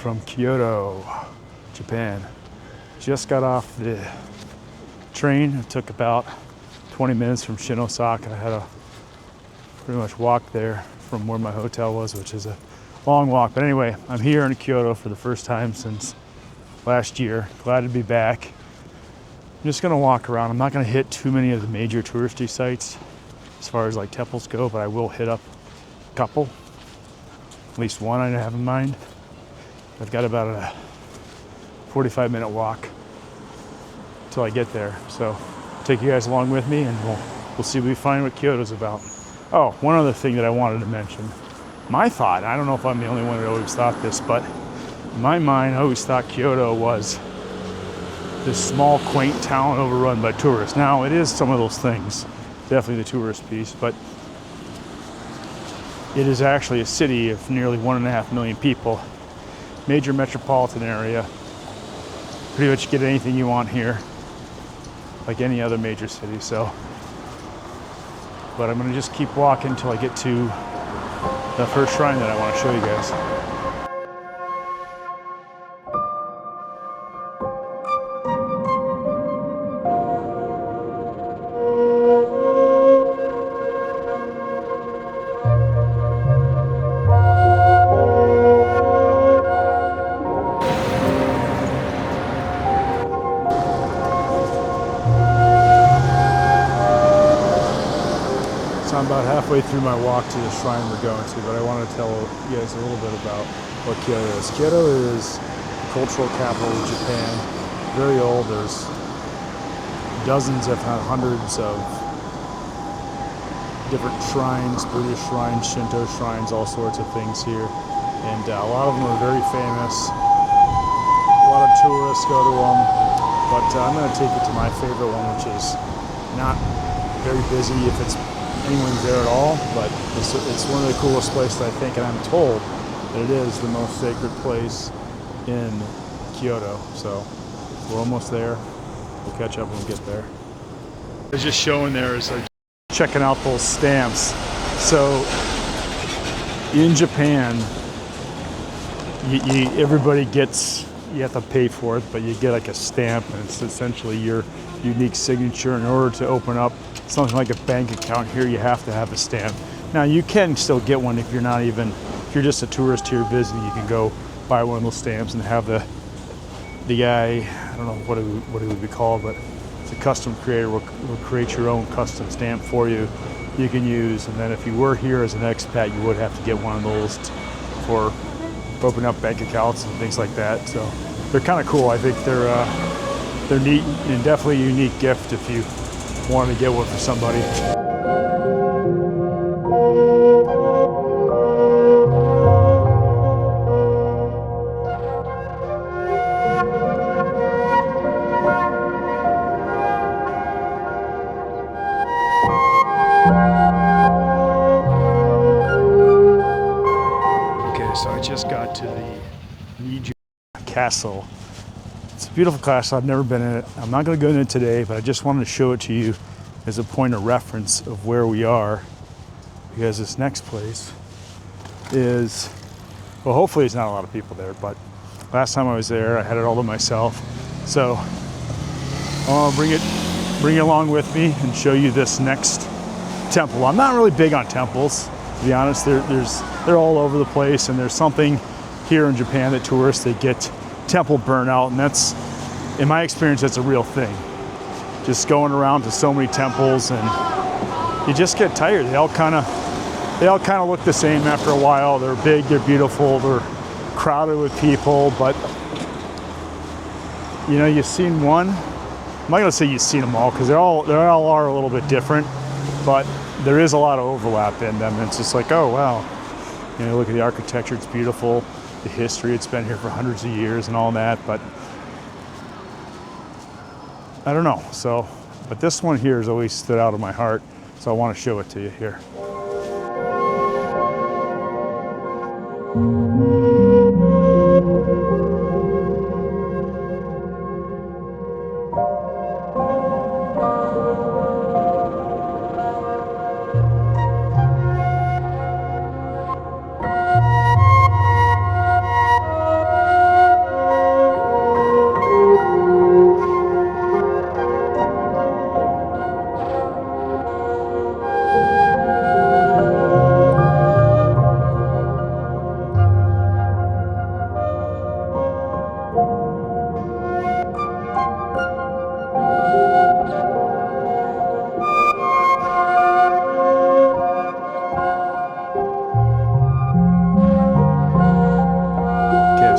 from Kyoto, Japan. Just got off the train. It took about 20 minutes from Osaka. I had to pretty much walk there from where my hotel was, which is a long walk. But anyway, I'm here in Kyoto for the first time since last year. Glad to be back. I'm just gonna walk around. I'm not gonna hit too many of the major touristy sites as far as like temples go, but I will hit up a couple. At least one I have in mind. I've got about a 45-minute walk till I get there. So take you guys along with me and we'll see what we find what Kyoto's about. Oh, one other thing that I wanted to mention. My thought, I don't know if I'm the only one that always thought this, but in my mind, I always thought Kyoto was this small, quaint town overrun by tourists. Now, it is some of those things, definitely the tourist piece, but it is actually a city of nearly 1.5 million people. Major metropolitan area. Pretty much get anything you want here, like any other major city. So, but I'm gonna just keep walking until I get to the first shrine that I want to show you guys. I'm about halfway through my walk to the shrine we're going to, but I want to tell you guys a little bit about what Kyoto is. Kyoto is the cultural capital of Japan. Very old. There's dozens, if not hundreds, of different shrines, Buddhist shrines, Shinto shrines, all sorts of things here. And a lot of them are very famous. A lot of tourists go to them. But I'm going to take you to my favorite one, which is not very busy if it's anyone's there at all, but it's one of the coolest places I think, and I'm told that it is the most sacred place in Kyoto. So we're almost there. We'll catch up when we get there. I was just showing there is checking out those stamps. So in Japan, everybody gets, you have to pay for it, but you get like a stamp, and it's essentially your unique signature. In order to open up something like a bank account here, you have to have a stamp. Now you can still get one if you're not even, if you're just a tourist here visiting, you can go buy one of those stamps and have the guy, I don't know what it would be called, but it's a custom creator will create your own custom stamp for you can use. And then if you were here as an expat, you would have to get one of those for opening up bank accounts and things like that. So they're kind of cool. I think they're neat and definitely a unique gift if you want to get one for somebody. Okay, so I just got to the Niju Castle. It's a beautiful castle. I've never been in it. I'm not going to go in it today, but I just wanted to show it to you as a point of reference of where we are, because this next place is, well, hopefully there's not a lot of people there, but last time I was there, I had it all to myself. So I'll bring it along with me and show you this next temple. I'm not really big on temples, to be honest. They're all over the place, and there's something here in Japan that tourists, they get temple burnout, and that's, in my experience, that's a real thing. Just going around to so many temples, and you just get tired. They all kind of look the same after a while. They're big, they're beautiful, they're crowded with people, but you know, you've seen one. I'm not gonna say you've seen them all, because they all are a little bit different, but there is a lot of overlap in them. And it's just like, oh wow, you know, look at the architecture, it's beautiful. The history, it's been here for hundreds of years and all that, but I don't know. So, but this one here has always stood out of my heart, so I want to show it to you here.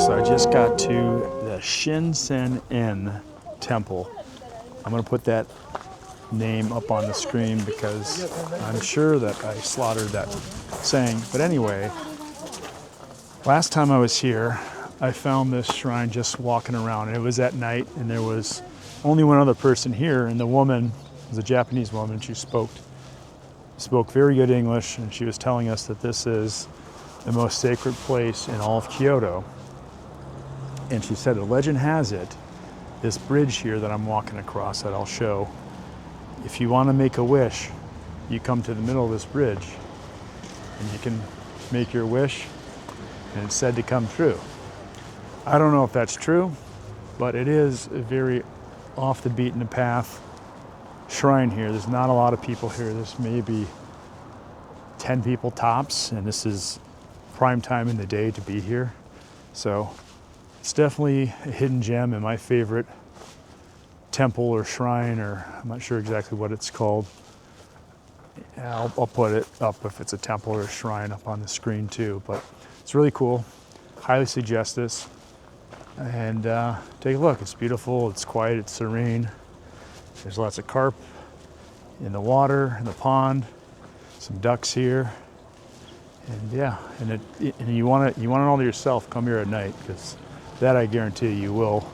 So I just got to the Shinsen-en temple. I'm gonna put that name up on the screen because I'm sure that I slaughtered that saying. But anyway, last time I was here, I found this shrine just walking around. It was at night and there was only one other person here, and the woman was a Japanese woman. She spoke very good English, and she was telling us that this is the most sacred place in all of Kyoto. And she said, the legend has it, this bridge here that I'm walking across that I'll show, if you want to make a wish, you come to the middle of this bridge and you can make your wish and it's said to come true. I don't know if that's true, but it is a very off the beaten path shrine here. There's not a lot of people here. There's maybe 10 people tops, and this is prime time in the day to be here. So it's definitely a hidden gem in my favorite temple or shrine, or I'm not sure exactly what it's called. I'll put it up if it's a temple or a shrine up on the screen too, but it's really cool. Highly suggest this. And take a look. It's beautiful, it's quiet, it's serene. There's lots of carp in the water, in the pond, some ducks here. And yeah, and you want it all to yourself, come here at night, because that I guarantee you will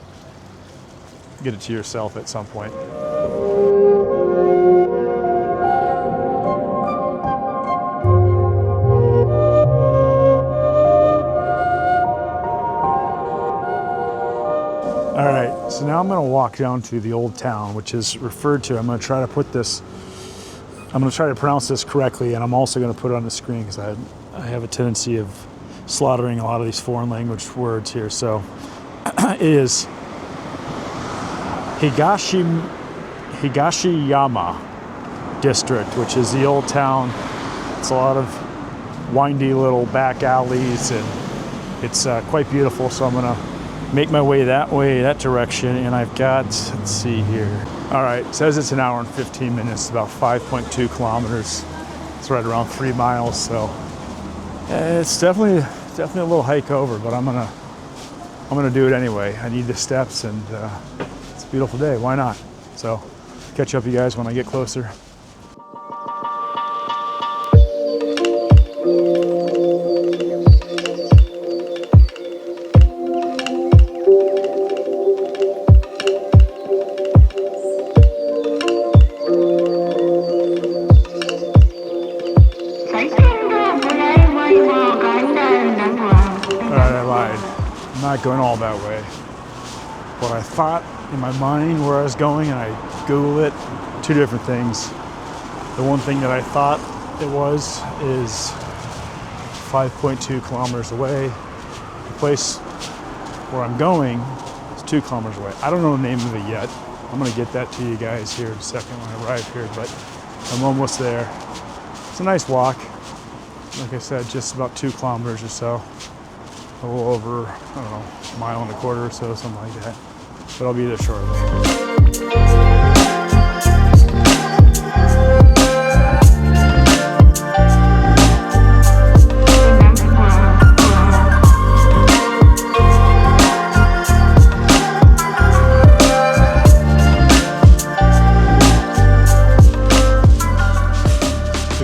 get it to yourself at some point. All right, so now I'm gonna walk down to the old town, which is referred to, I'm gonna try to pronounce this correctly, and I'm also gonna put it on the screen because I have a tendency of slaughtering a lot of these foreign language words here. So it is Higashiyama district, which is the old town. It's a lot of windy little back alleys, and it's quite beautiful. So I'm gonna make my way, that direction, and I've got, let's see here. All right, it says it's an hour and 15 minutes, about 5.2 kilometers. It's right around 3 miles, so it's definitely a little hike over, but I'm gonna do it anyway. I need the steps, and it's a beautiful day, why not? So catch up with you guys when I get closer. Not going all that way. What I thought in my mind where I was going, and I Googled it, two different things. The one thing that I thought it was is 5.2 kilometers away. The place where I'm going is 2 kilometers away. I don't know the name of it yet. I'm gonna get that to you guys here in a second when I arrive here, but I'm almost there. It's a nice walk. Like I said, just about 2 kilometers or so. A little over, I don't know, a mile and a quarter or so, something like that. But I'll be there shortly.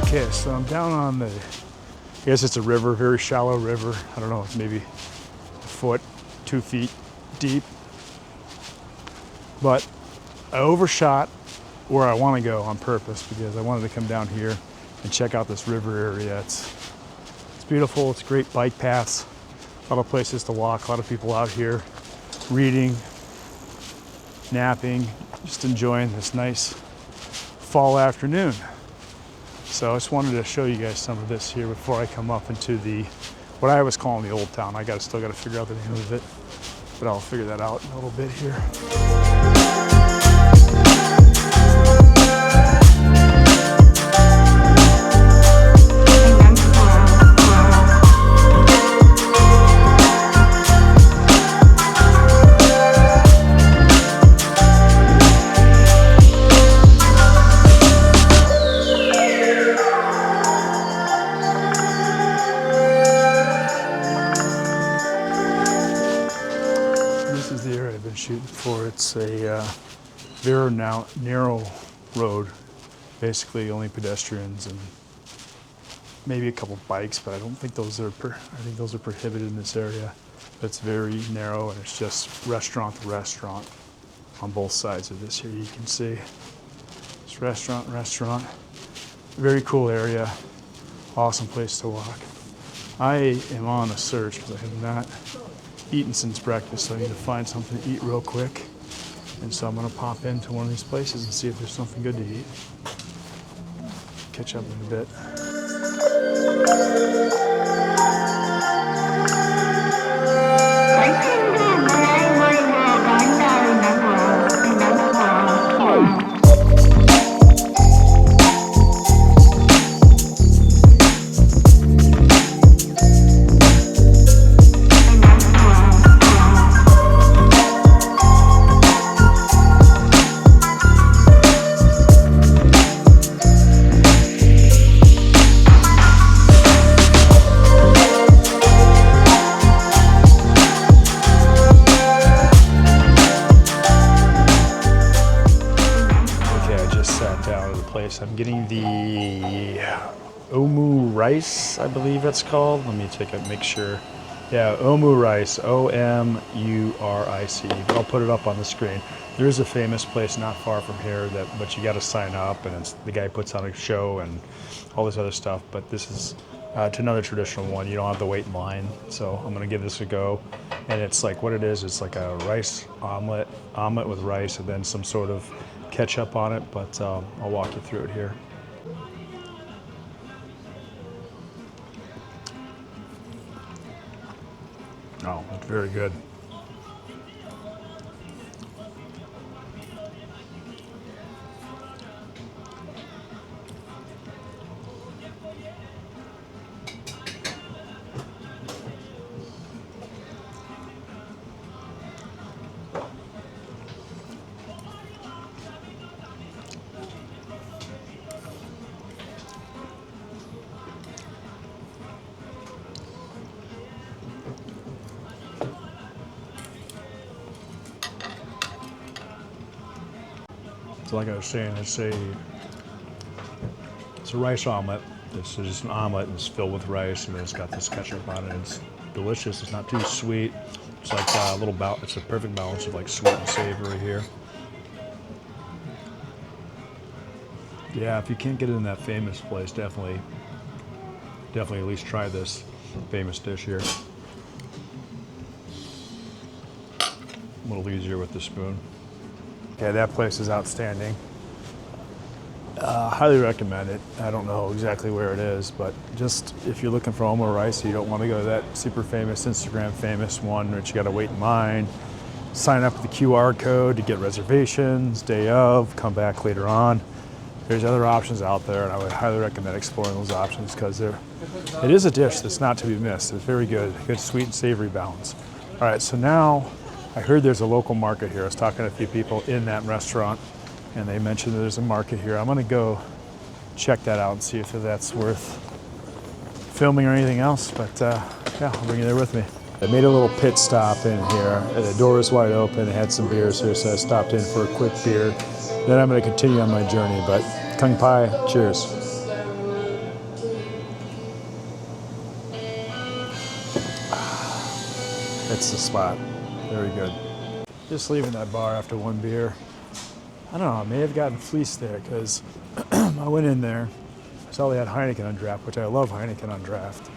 Okay, so I'm down on the, I guess it's a river, very shallow river. I don't know, maybe a foot, 2 feet deep. But I overshot where I want to go on purpose because I wanted to come down here and check out this river area. It's beautiful, it's great bike paths, a lot of places to walk, a lot of people out here reading, napping, just enjoying this nice fall afternoon. So I just wanted to show you guys some of this here before I come up into the, what I was calling the old town. I still got to figure out the name of it, but I'll figure that out in a little bit here. shooting for. It's a very narrow road, basically only pedestrians and maybe a couple bikes, but I don't think those are I think those are prohibited in this area. But it's very narrow, and it's just restaurant to restaurant on both sides of this here. You can see it's restaurant. Very cool area. Awesome place to walk. I am on a search because I have not eaten since breakfast, so I need to find something to eat real quick. And so I'm going to pop into one of these places and see if there's something good to eat. Catch up in a bit. I'm getting the omurice, I believe it's called. Let me make sure. Yeah, omurice, O-M-U-R-I-C. But I'll put it up on the screen. There is a famous place not far from here, but you got to sign up, and the guy puts on a show and all this other stuff. But this is to another traditional one. You don't have to wait in line, so I'm gonna give this a go. And it's like what it is. It's like a rice omelet with rice, and then some sort of ketchup on it, but I'll walk you through it here. Oh, that's very good. So like I was saying, it's a rice omelet. It's just an omelet, and it's filled with rice, and then it's got this ketchup on it. It's delicious. It's not too sweet. It's like it's a perfect balance of like sweet and savory here. Yeah, if you can't get it in that famous place, definitely at least try this famous dish here. A little easier with the spoon. Yeah, that place is outstanding. Highly recommend it. I don't know exactly where it is, but just if you're looking for omurice, you don't want to go to that super famous, Instagram famous one, which you got to wait in line, sign up with the QR code to get reservations, day of, come back later on. There's other options out there, and I would highly recommend exploring those options because it is a dish that's not to be missed. It's very good sweet and savory balance. All right, so now I heard there's a local market here. I was talking to a few people in that restaurant, and they mentioned there's a market here. I'm gonna go check that out and see if that's worth filming or anything else, but yeah, I'll bring you there with me. I made a little pit stop in here. The door was wide open, I had some beers here, so I stopped in for a quick beer. Then I'm gonna continue on my journey, but kung pai, cheers. It's the spot. Very good. Just leaving that bar after one beer. I don't know, I may have gotten fleeced there because I went in there, saw they had Heineken on draft, which I love Heineken on draft.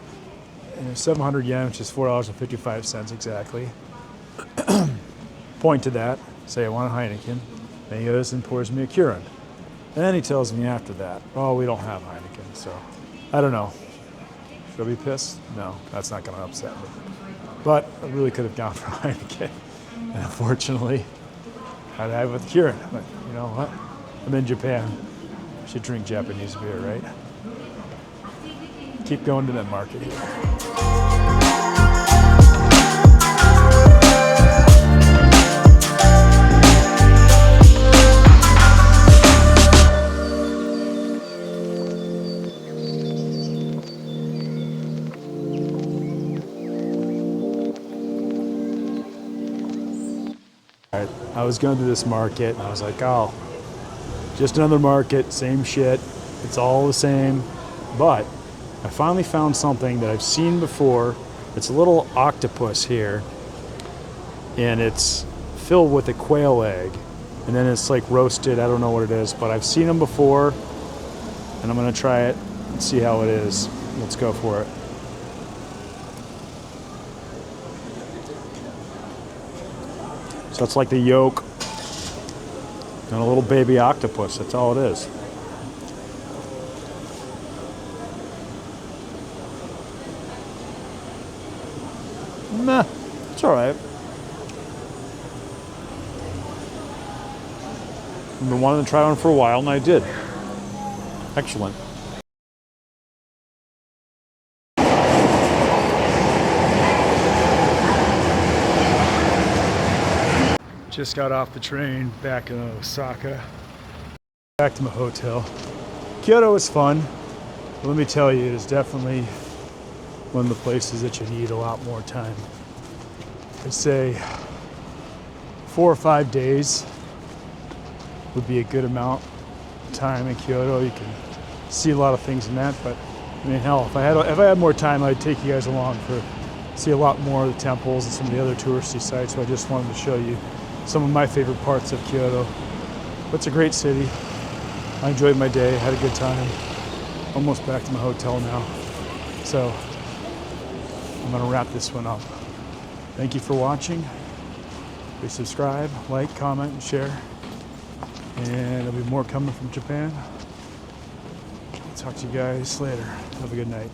And it was 700 yen, which is $4.55 exactly. Point to that, say I want a Heineken. Then he goes and pours me a Kirin. And then he tells me after that, oh, we don't have Heineken, so I don't know. Should I be pissed? No, that's not gonna upset me. But I really could have gone for Heineken. And unfortunately, I'd have it with Kirin. But you know what? I'm in Japan. I should drink Japanese beer, right? Keep going to that market here. I was going to this market and I was like, oh, just another market, same shit. It's all the same. But I finally found something that I've seen before. It's a little octopus here and it's filled with a quail egg. And then it's like roasted. I don't know what it is, but I've seen them before and I'm going to try it and see how it is. Let's go for it. So it's like the yolk and a little baby octopus. That's all it is. Meh, it's all right. I've been wanting to try one for a while and I did. Excellent. Just got off the train back in Osaka. Back to my hotel. Kyoto was fun. But let me tell you, it is definitely one of the places that you need a lot more time. I'd say 4 or 5 days would be a good amount of time in Kyoto. You can see a lot of things in that, but I mean, hell, if I had more time, I'd take you guys along for see a lot more of the temples and some of the other touristy sites. So I just wanted to show you some of my favorite parts of Kyoto. But it's a great city. I enjoyed my day, had a good time. Almost back to my hotel now. So I'm gonna wrap this one up. Thank you for watching. Please subscribe, like, comment, and share. And there'll be more coming from Japan. Talk to you guys later. Have a good night.